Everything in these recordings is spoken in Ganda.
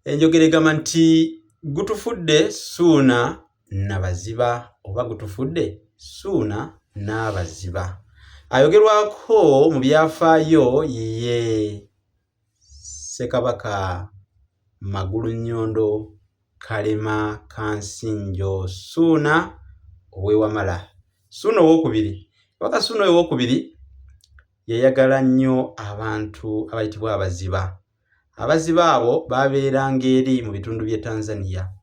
enjogera egamba nti gutufudde Ssuuna Nabaziba oba gutufudde Ssuuna n'abaziba. Ayogerwako mu byafaayo ye Ssekabaka Magulunnyondo Kalema Kansinjo Ssuuna ow'Ewamala. Ssuuna owookubiri. Kabaka Ssuuna owookubiri yayagala nnyo abantu abayitibwa abaziba. Abaziba abo babeeranga eri mu bitundu by'e Tanzania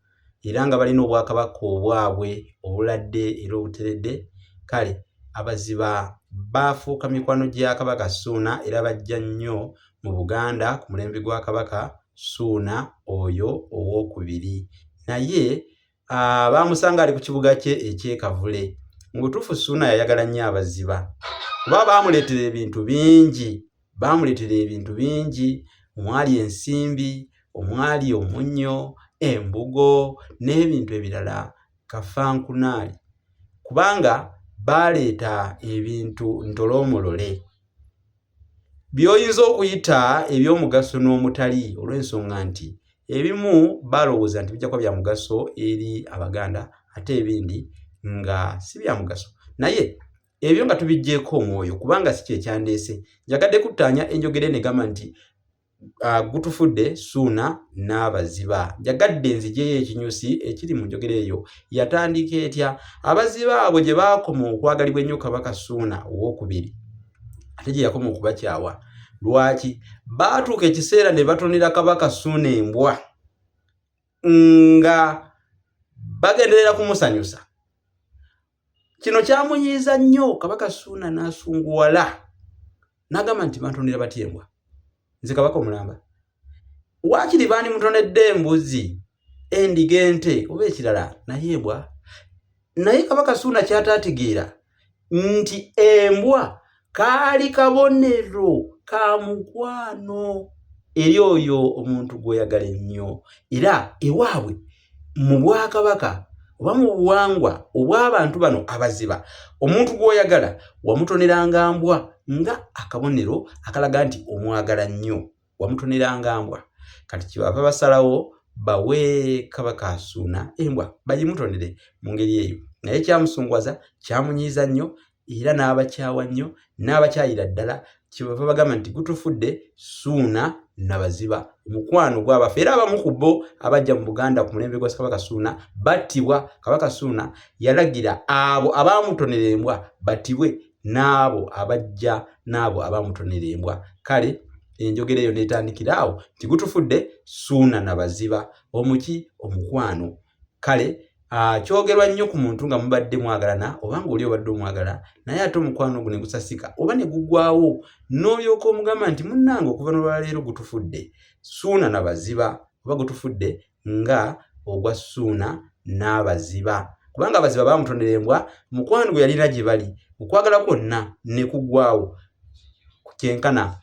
era nga balina obwakabaka obwabwe obuladde era obuteredde. Kale abaziba baafuuka mikwano gya Kabaka Ssuuna era bajja nnyo mu Buganda ku mulembe gwa Kabaka Ssuuna oyo owookubiri. Naye baamusanga ali ku kibuga kye eky'e Kavule. Mu butuufu Ssuuna yayagala nnyo abaziba kuba baamuleetera ebintu bingi. Omwali ensimbi, omwali omunnyo, embugo n'ebintu ebirala kafankunaali kubanga baaleeta ebintu ntolomolole by'oyinza okuyita eby'omugaso n'omutali, olw'ensonga nti ebimu balowooza nti bijja kuba bya mugaso eri Abaganda ate ebindi nga si bya mugaso. Naye ebyo nga tubiggyeko omwoyo kubanga si kye kyandeese. Njagadde kuttaanya enjogera eno egamba nti gutufudde Ssuuna n'abaziba. Njagadde nziggyeyo ekinyusi ekiri mu njogera eyo. Yatandika etya? Abaziba abo gye baakoma okwagalibwa ennyo Kabaka Ssuuna owookubiri ate gye yakoma okubakyawa. Lwaki? Baatuuka ekiseera ne batonera Kabaka Ssuuna embwa nga bagenderera kumusanyusa. Kino kyamunyiiza nnyo Kabaka Ssuuna n'asunguwala n'agamba nti bantonera batya embwa? Nze Kabaka omulamba. Waakiri baani mutonedde embuzi, endiga, ente oba ekirala naye embwa? Naye Kabaka Ssuuna kyataategeera nti embwa kaali kabonero ka mukwano eri oyo omuntu gw'oyagala ennyo. Era ewaabwe mu Bwakabaka oba mu buwangwa obw'abantu bano abaziba, omuntu gw'oyagala wamutoneranga mbwa nga akabonero akalaga nti omwagala nnyo, wamutoneranga mbwa. Kati kyebava basalawo bawe Kabaka Ssuuna embwa bagimutonere mu ngeri eyo. Naye kyamusunguwaza, kyamunyiiza nnyo era n'abakyawa nnyo n'abakyayira ddala. Kyebava bagamba nti gutufudde Ssuuna Nabaziba. Omukwano gw'abafu era abamu ku bo abajja mu Buganda ku mulembe gwa Kabaka Ssuuna battibwa. Kabaka Ssuuna yalagira abo abaamutonera embwa battibwe n'abo abajja n'abo abaamutonera embwa. Kale enjogera eyo n'etandikira awo nti gutufudde Ssuuna Nabaziba. Omuki? Omukwano. Kale kyogerwa nnyo ku muntu nga mubadde mwagalana oba ng'oli obadde omwagala naye ate omukwano ogwo ne gusasika oba ne guggwaawo n'olyoka omugamba nti munnange okuva n'olwaleero gutufudde Ssuuna Nabaziba oba gutufudde nga ogwa Ssuuna n'Abaziba. Kubanga abaziba baamutonera embwa, mukwano gwe yalina gye bali, okwagala kwonna ne kuggwaawo kyenkana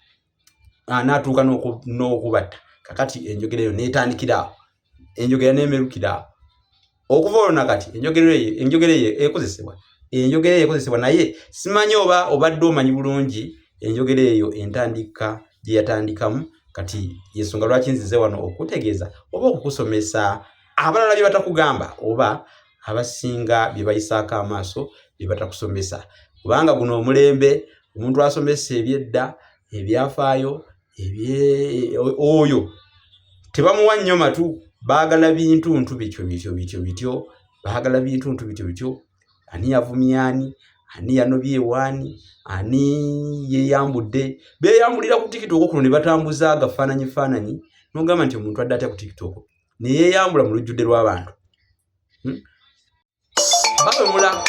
n'atuuka n'okubatta. Kakati enjogera eyo n'etandikira awo, enjogera n'emerukira awo. Okuva olwo nakati enjogera eyo ekozesebwa naye simanyi oba obadde omanyi bulungi enjogera eyo entandika gye yatandikamu. Kati yensonga lwaki nzize wano okutegeeza oba okukusomesa abalala bye batakugamba oba abasinga bye bayisaako amaaso bye batakusomesa. Kubanga guno omulembe omuntu asomesa ebyedda ebyafaayo oyo tebamuwa nnyo matu. Baagala bintuntu bityo baagala bintuntu bityo. Ani yavumye ani yanobye ewaani, ani yeeyambudde. Beeyambulira ku TikTok kuno ne batambuza agafaananyi n'ogamba nti omuntu adde atya ku TikTok ne yeeyambula mu lujjudde lw'abantu. Bawemula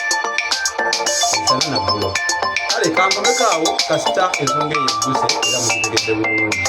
ensana naggulo. Kale kankomekaawo kasita ensonga eyo egguse era mugitegedde bulungi.